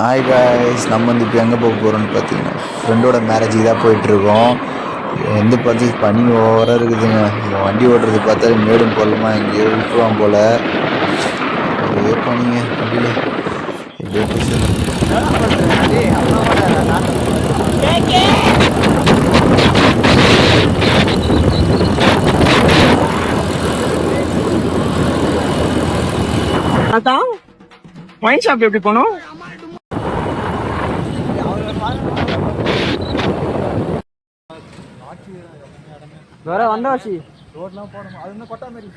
Hi guys, நம்ம வந்து இப்போ எங்கே போக போகிறோம்னு பார்த்தீங்கன்னா ஃப்ரெண்டோட மேரேஜுக்கு தான் போயிட்டுருக்கோம். வந்து பார்த்து பனி ஓவராக இருக்குதுங்க. இவன் வண்டி ஓட்டுறது பார்த்தா மேடும் போடலாமா எங்கேயோ விட்டுருவான் போல். ஒரே பனிங்க வண்டியில் எப்படியோ அதான் ஒயின் ஷாப் எப்படி போனோம்? வேற வந்தாச்சு ரோட்லாம் போடணும். அது என்ன கொட்டா மாதிரி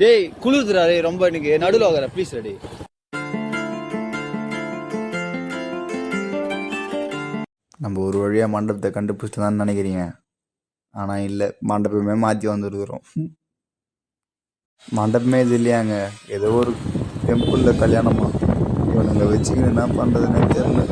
டேய் குளிர்துடா டேய், ரொம்ப எனக்கு நடுவில் வர ப்ளீஸ் ரெடி. நம்ம ஒரு வழியாக மண்டபத்தை கண்டுபிடிச்சிட்டு தான் நினைக்கிறீங்க. ஆனால் இல்லை, மண்டபமே மாற்றி வந்துருக்குறோம். மண்டபமே இது இல்லையாங்க, ஏதோ ஒரு டெம்பிளில் கல்யாணமா. இவனுங்க வச்சுக்கின்னு என்ன பண்ணுறதுன்னே தெரியல.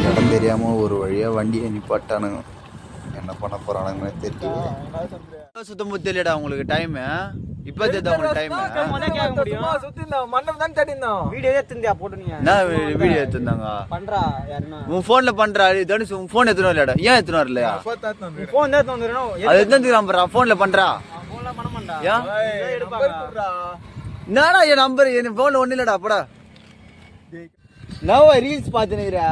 இடம் தெரியாமல் ஒரு வழியாக வண்டியை நிப்பாட்டானுங்க. என்ன பண்ண போறானுங்கன்னு தெரியல. சுத்தம் தெரியலடா உங்களுக்கு டைம். இப்ப தெரியுதா உங்களுக்கு டைம்? வீடியோ எடுத்துருந்தாங்க. உன் போன்ல பண்றா தனுஷ், உன் போன் எத்தனை வரலடா? ஏன் எத்தனை வரலையா? அது எத்தனை போன்ல பண்றா? என்னடா என் நம்பர் என் போன்ல ஒண்ணு இல்லடா. போடா நான் ரீல்ஸ் பாத்துனுக்குறா.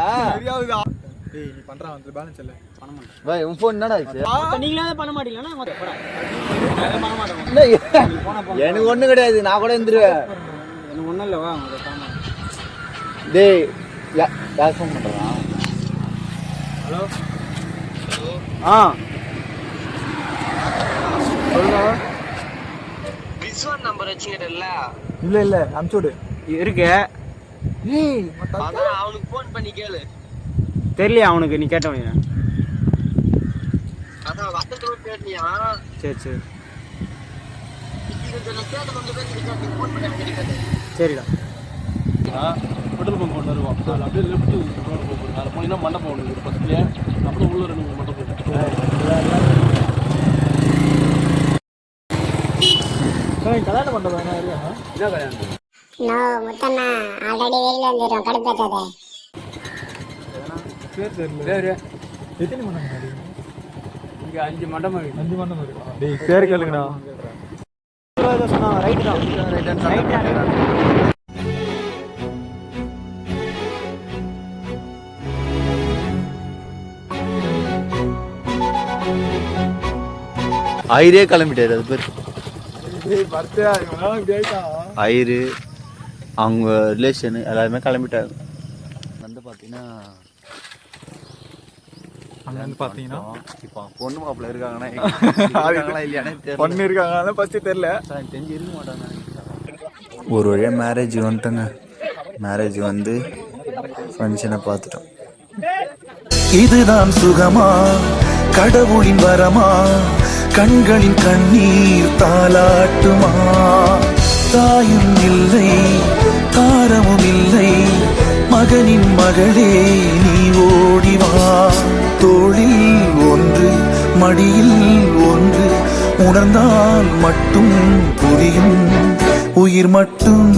உன் போன் என்னடா எனக்கு ஒண்ணு கிடையாது, நான் கூட இருந்துருவேன். எனக்கு ஒண்ணும் இல்லவா? டேய் யார் ஃபோன் பண்றான்? ஹலோ சொல்லுங்க. விஸ்வான் நம்பர் வச்சுக்கிட்டல? இல்ல அம்சுடு இருக்கு. அவனுக்கு போன் பண்ணி கேளு. தெரியலையா அவனுக்கு? நீ கேட்டவங்க சரி சரி சரிடா. பெட்ரோல் பங்க் கொண்டு வருவோம். அப்படியே லெஃப்ட் ரோடு போனீங்கன்னா மண்டபம் ஒன்று ஒரு பஸ்லேயே அப்படியே உள்ள 2 மண்டபம். கல்யாணம் மண்டபம் என்ன கல்யாணம்? முத்தண்ணா ஆல்ரெடி வெளியில வந்துடும் கடுப்பேற்றாதே. பேர் தெரியல. எத்தனை மண்டபம்? இங்க 5 மண்டபம் இருக்கு. 5 மண்டபம் இருக்கு. டேய் பேர் கேளுங்கடா. சொன்னா ரைட் தான். ஐரே கிளம்பிட்டாரு. அது பேர் ஐரு, அவங்க ரிலேஷனு எல்லாருமே கிளம்பிட்டாங்க. வந்து பார்த்தீங்கன்னா இப்போ பொண்ணு மாப்பிள்ள இருக்காங்கன்னா இல்லையானே பொண்ணு இருக்காங்கன்னா ஃபஸ்ட்டு தெரியல, தெரிஞ்சு இருக்க மாட்டாங்க. ஒரு வழியாக மேரேஜ் வந்துட்டோங்க. மேரேஜ் வந்து ஃபங்க்ஷனை பார்த்துட்டோம். இதுதான் சுகமா, கடவுளின் வரமா, கண்களின் கண்ணீர் தாலாட்டுமா? தாயும் இல்லை, தாரமும் இல்லை, மகனின் மகளே நீ ஓடிவா. தோளில் ஒன்று, மடியில் ஒன்று, உணர்ந்தால் மட்டும் புரியும். உயிர் மட்டும்